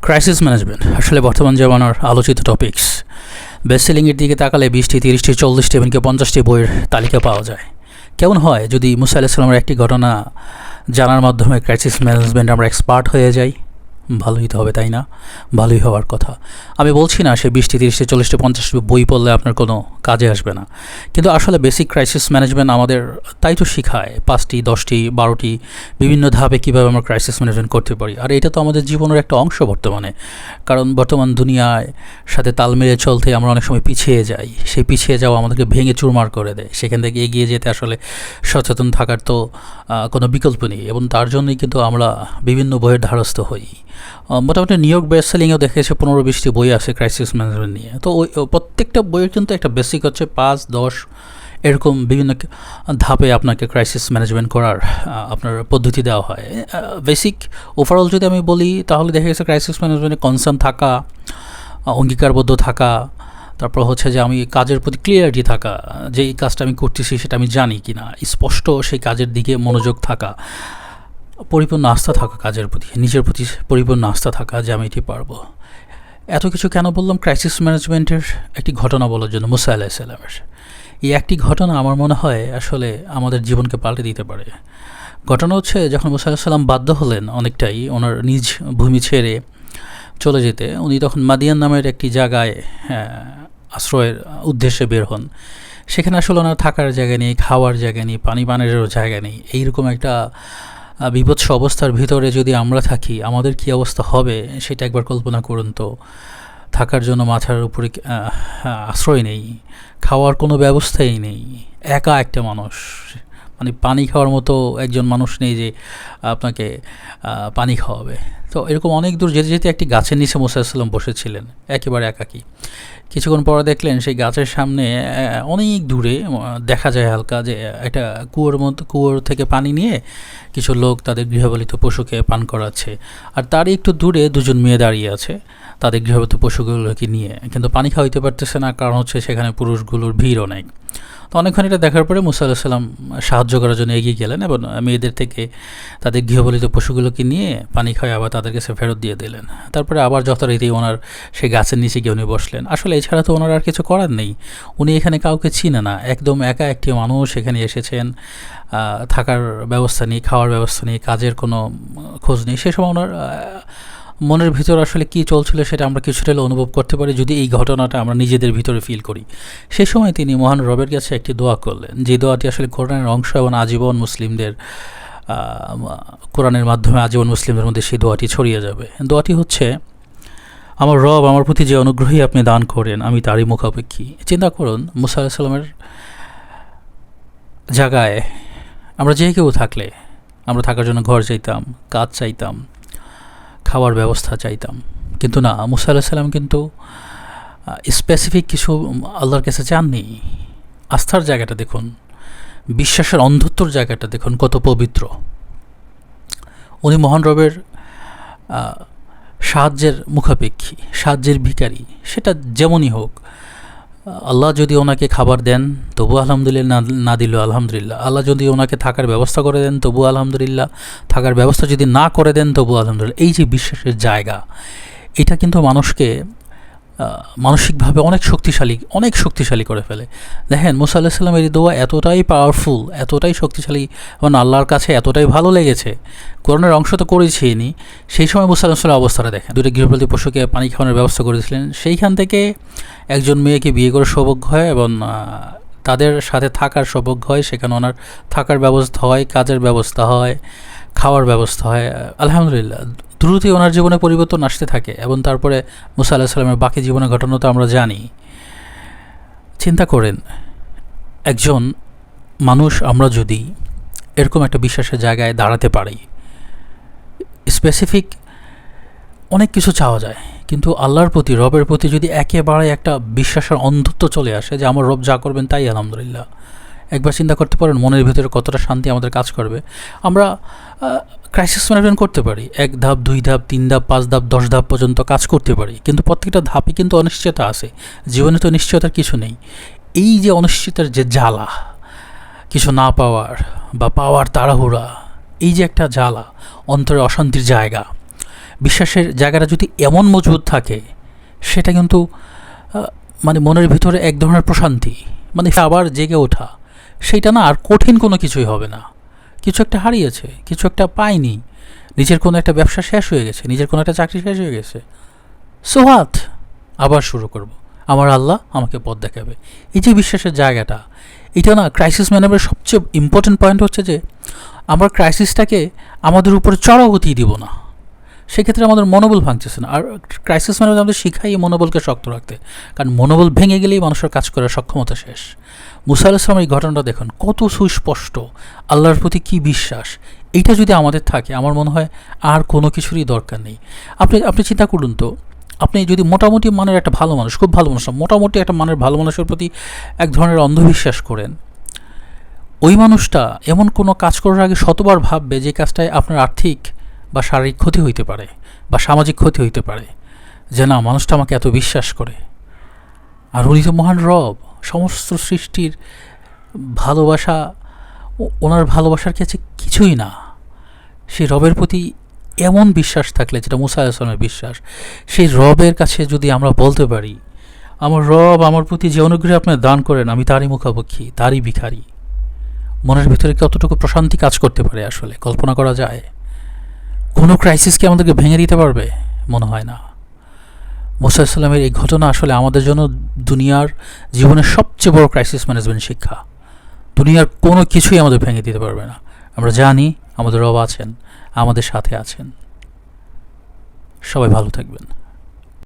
Crisis management আসলে বর্তমান জামানার আলোচিত টপিকস। বেস্ট সেলিংয়ের দিকে তাকালে 20টি, 30টি, 40টি এমনকি 50টি বইয়ের তালিকা পাওয়া যায়। কেমন হয় যদি মুসা আলাইহিস সালামের একটি ঘটনা জানার মাধ্যমে ক্রাইসিস ম্যানেজমেন্ট আমরা এক্সপার্ট হয়ে যাই? ভালোই তো হবে, তাই না? ভালোই হওয়ার কথা। আমি বলছি না সে 20টি, 30টি, 40টি, 50টি বই পড়লে আপনার কোনো কাজে আসবে না, কিন্তু আসলে বেসিক ক্রাইসিস ম্যানেজমেন্ট আমাদের তাই তো শেখায়। 5টি, 10টি, 12টি বিভিন্ন ধাপে কীভাবে আমরা ক্রাইসিস ম্যানেজমেন্ট করতে পারি। আর এটা তো আমাদের জীবনের একটা অংশ বর্তমানে, কারণ বর্তমান দুনিয়ায় সাথে তাল মিলিয়ে চলতে আমরা অনেক সময় পিছিয়ে যাই। সেই পিছিয়ে যাওয়া আমাদেরকে ভেঙে চুরমার করে দেয়। সেখান থেকে এগিয়ে যেতে আসলে সচেতন থাকার তো কোনো বিকল্প নেই, এবং তার জন্যই কিন্তু আমরা বিভিন্ন বইয়ের ধারস্থ হই। মোটামুটি নিউ ইয়র্ক বেস্ট সেলিংয়েও দেখেছে 15-20টি বই আছে ক্রাইসিস ম্যানেজমেন্ট নিয়ে। তো ওই প্রত্যেকটা বইয়ের কিন্তু একটা বেসিক হচ্ছে 5-10 এরকম বিভিন্ন ধাপে আপনাকে ক্রাইসিস ম্যানেজমেন্ট করার আপনার পদ্ধতি দেওয়া হয়। বেসিক ওভারঅল যদি আমি বলি তাহলে দেখা গেছে ক্রাইসিস ম্যানেজমেন্টে কনসার্ন থাকা, অঙ্গীকারবদ্ধ থাকা, তারপর হচ্ছে যে আমি কাজের প্রতি ক্লিয়ারিটি থাকা, যে এই কাজটা আমি করতেছি সেটা আমি জানি কি না, স্পষ্ট সেই কাজের দিকে মনোযোগ থাকা, পরিপূর্ণ আস্থা থাকা কাজের প্রতি, নিজের প্রতি পরিপূর্ণ আস্থা থাকা যে আমি এটি পারবো। এত কিছু কেন বললাম? ক্রাইসিস ম্যানেজমেন্টের একটি ঘটনা বলার জন্য। মুসা আলাইহিস সালামের এই একটি ঘটনা আমার মনে হয় আসলে আমাদের জীবনকে পাল্টে দিতে পারে। ঘটনা হচ্ছে যখন মুসা আলাইহিস সালাম বাধ্য হলেন অনেকটাই ওনার নিজ ভূমি ছেড়ে চলে যেতে, উনি তখন মাদিয়ান নামের একটি জায়গায় আশ্রয়ের উদ্দেশ্যে বের হন। সেখানে আসলে ওনার থাকার জায়গা নেই, খাওয়ার জায়গা নেই, পানি পানেরও জায়গা নেই। এইরকম একটা বিভৎস অবস্থার ভিতরে যদি আমরা থাকি আমাদের কী অবস্থা হবে সেটা একবার কল্পনা করুন তো। থাকার জন্য মাথার উপরে আশ্রয় নেই, খাওয়ার কোনো ব্যবস্থাই নেই, একা একটা মানুষ, মানে পানি খাওয়ার মতো একজন মানুষ নেই যে আপনাকে পানি খাওয়াবে। তো এরকম অনেক দূর যেতে যেতে একটি গাছের নিচে মুসা আলাইহিস সালাম বসেছিলেন, একেবারে একাকী। কিছুক্ষণ পরে দেখলেন সেই গাছের সামনে অনেক দূরে দেখা যায় হালকা যে একটা কুয়োর থেকে পানি নিয়ে কিছু লোক তাদের গৃহপালিত পশুকে পান করাচ্ছে। আর তারই একটু দূরে দুজন মেয়ে দাঁড়িয়ে আছে তাদের গৃহপালিত পশুগুলোকে নিয়ে, কিন্তু পানি খাওয়াইতে পারতেছে না, কারণ হচ্ছে সেখানে পুরুষগুলোর ভিড় অনেক। তো অনেকক্ষণ এটা দেখার পরে মুসা আলাইহিস সালাম সাহায্য করার জন্য এগিয়ে গেলেন এবং মেয়েদের থেকে তাদের গৃহপালিত পশুগুলোকে নিয়ে পানি খাওয়াই আবার তাদের কাছে ফেরত দিয়ে দিলেন। তারপরে আবার যথারীতি ওনার সেই গাছের নিচে গিয়ে উনি বসলেন। আসলে এছাড়া তো ওনার আর কিছু করার নেই। উনি এখানে কাউকে চিনে না, একদম একা একটি মানুষ এখানে এসেছেন। থাকার ব্যবস্থা নেই, খাওয়ার ব্যবস্থা নেই, কাজের কোনো খোঁজ নেই। সে সময় ওনার মনের ভিতর আসলে কী চলছিল সেটা আমরা কিছুটা অনুভব করতে পারি যদি এই ঘটনাটা আমরা নিজেদের ভিতরে ফিল করি। সেই সময় তিনি মহান রবের কাছে একটি দোয়া করলেন, যে দোয়াটি আসলে কোরআনের অংশ এবং আজীবন মুসলিমদের কোরআনের মাধ্যমে আজীবন মুসলিমদের মধ্যে সেই দোয়াটি ছড়িয়ে যাবে। দোয়াটি হচ্ছে, আমার রব আমার প্রতি যে অনুগ্রহই আপনি দান করেন আমি তারই মুখাপেক্ষী। চিন্তা করুন, মুসা আলাইহিস সালামের জায়গায় আমরা যে কেউ থাকলে আমরা থাকার জন্য ঘর চাইতাম, কাজ চাইতাম, খাওয়ার ব্যবস্থা চাইতাম, কিন্তু না, মুসা আলাইহিস সালাম কিন্তু স্পেসিফিক কিছু আল্লাহর কাছে চাননি। আস্থার জায়গাটা দেখুন, বিশ্বাসের অন্ধত্বর জায়গাটা দেখুন কত পবিত্র। উনি মহান রবের সাহায্যের মুখাপেক্ষী, সাহায্যের ভিখারি, সেটা যেমনই হোক। আল্লাহ যদি ওনাকে খাবার দেন তবু আলহামদুলিল্লাহ, না দিলেও আলহামদুলিল্লাহ। আল্লাহ যদি ওনাকে থাকার ব্যবস্থা করে দেন তবু আলহামদুলিল্লাহ, থাকার ব্যবস্থা যদি না করে দেন তবু আলহামদুলিল্লাহ। এই যে বিশ্বাসের জায়গা, এটা কিন্তু মানুষকে মানসিকভাবে অনেক শক্তিশালী করে ফেলে। দেখেন মুসা আলাইহিস সালামের এই দোয়া এতটাই পাওয়ারফুল, এতটাই শক্তিশালী এবং আল্লাহর কাছে এতটাই ভালো লেগেছে। কোরআনের অংশ তো করেছেই নি, সেই সময় মুসা আলাইহিস সালামের অবস্থাটা দেখেন। দুটো গৃহপালিত পশুকে পানি খাওয়ানোর ব্যবস্থা করেছিলেন, সেইখান থেকে একজন মেয়েকে বিয়ে করে সৌভাগ্য হয় এবং তাদের সাথে থাকার সৌভাগ্য হয়। সেখানে ওনার থাকার ব্যবস্থা হয়, কাজের ব্যবস্থা হয়, খাওয়ার ব্যবস্থা হয়। আলহামদুলিল্লাহ, দ্রুতই ওনার জীবনে পরিবর্তন আসতে থাকে এবং তারপরে মুসা আলাইহিস সালামের বাকি জীবনের ঘটনা তো আমরা জানি। চিন্তা করেন, একজন মানুষ আমরা যদি এরকম একটা বিশ্বাসের জায়গায় দাঁড়াতে পারি, স্পেসিফিক অনেক কিছু চাওয়া যায়, কিন্তু আল্লাহর প্রতি, রবের প্রতি যদি একেবারে একটা বিশ্বাসের অন্ধত্ব চলে আসে যে আমার রব যা করবেন তাই আলহামদুলিল্লাহ, একবার চিন্তা করতে পারেন মনের ভিতরে কতটা শান্তি আমাদের কাজ করবে। আমরা ক্রাইসিস ম্যানেজমেন্ট করতে পারি, 1 ধাপ, 2 ধাপ, 3 ধাপ, 5 ধাপ, 10 ধাপ পর্যন্ত কাজ করতে পারি, কিন্তু প্রত্যেকটা ধাপে কিন্তু অনিশ্চয়তা আছে। জীবনে তো নিশ্চয়তার কিছু নেই। এই যে অনিশ্চয়তার যে জ্বালা, কিছু না পাওয়ার বা পাওয়ার তাড়াহুড়া, এই যে একটা জ্বালা, অন্তরে অশান্তির জায়গা, বিশ্বাসের জায়গাটা যদি এমন মজবুত থাকে, সেটা কিন্তু মানে মনের ভিতরে এক ধরনের প্রশান্তি, মানে আবার জেগে ওঠা, সেইটা না আর কঠিন কোনো কিছুই হবে না। কিছু একটা হারিয়েছে, কিছু একটা পায়নি, নিজের কোনো একটা ব্যবসা শেষ হয়ে গেছে, নিজের কোনো একটা চাকরি শেষ হয়ে গেছে, সো হোয়াট, আবার শুরু করব, আমার আল্লাহ আমাকে পথ দেখাবে। এই যে বিশ্বাসের জায়গাটা, এটা না ক্রাইসিস ম্যানেজমেন্টের সবচেয়ে ইম্পর্টেন্ট পয়েন্ট হচ্ছে যে আমরা ক্রাইসিসটাকে আমাদের উপরে চড়াও হতেই দিব না। সেক্ষেত্রে আমাদের মনোবল ভাঙতেছে না। আর ক্রাইসিস ম্যানেজমেন্ট আমাদের শিখাই এই মনোবলকে শক্ত রাখতে, কারণ মনোবল ভেঙে গেলেই মানুষের কাজ করার সক্ষমতা শেষ। মুসা আলাইহিস সালামের এই ঘটনাটা দেখুন, কত সুস্পষ্ট, আল্লাহর প্রতি কী বিশ্বাস। এইটা যদি আমাদের থাকে, আমার মনে হয় আর কোনো কিছুরই দরকার নেই। আপনি চিন্তা করুন তো, আপনি যদি মোটামুটি মানের একটা ভালো মানুষ, খুব ভালো মানুষ না, মোটামুটি একটা মানের ভালো মানুষের প্রতি এক ধরনের অন্ধবিশ্বাস করেন, ওই মানুষটা এমন কোনো কাজ করার আগে শতবার ভাববে যে কাজটায় আপনার আর্থিক বা শারীরিক ক্ষতি হইতে পারে বা সামাজিক ক্ষতি হইতে পারে, যে না, মানুষটা আমাকে এত বিশ্বাস করে। আর উনি তো মহান রব, সমস্ত সৃষ্টির ভালোবাসা, ওনার ভালোবাসার কাছে কিছুই না। সেই রবের প্রতি এমন বিশ্বাস থাকলে, যেটা মুসা আলাইহিস সালামের বিশ্বাস, সেই রবের কাছে যদি আমরা বলতে পারি, আমার রব আমার প্রতি যে অনুগ্রহ আপনি দান করেন, আমি তারই মুখাপেক্ষী, তারই ভিখারি, মনের ভিতরে কতটুকু প্রশান্তি কাজ করতে পারে আসলে কল্পনা করা যায়? কোনো ক্রাইসিসকে আমাদেরকে ভেঙে দিতে পারবে? মনে হয় না। মুসা আলাইহিস সালামের এই ঘটনা আসলে আমাদের জন্য দুনিয়ার জীবনের সবচেয়ে বড় ক্রাইসিস ম্যানেজমেন্ট শিক্ষা। দুনিয়ার কোনো কিছুই আমাদের ভেঙে দিতে পারবে না। আমরা জানি আমাদের রব আছেন, আমাদের সাথে আছেন। সবাই ভালো থাকবেন।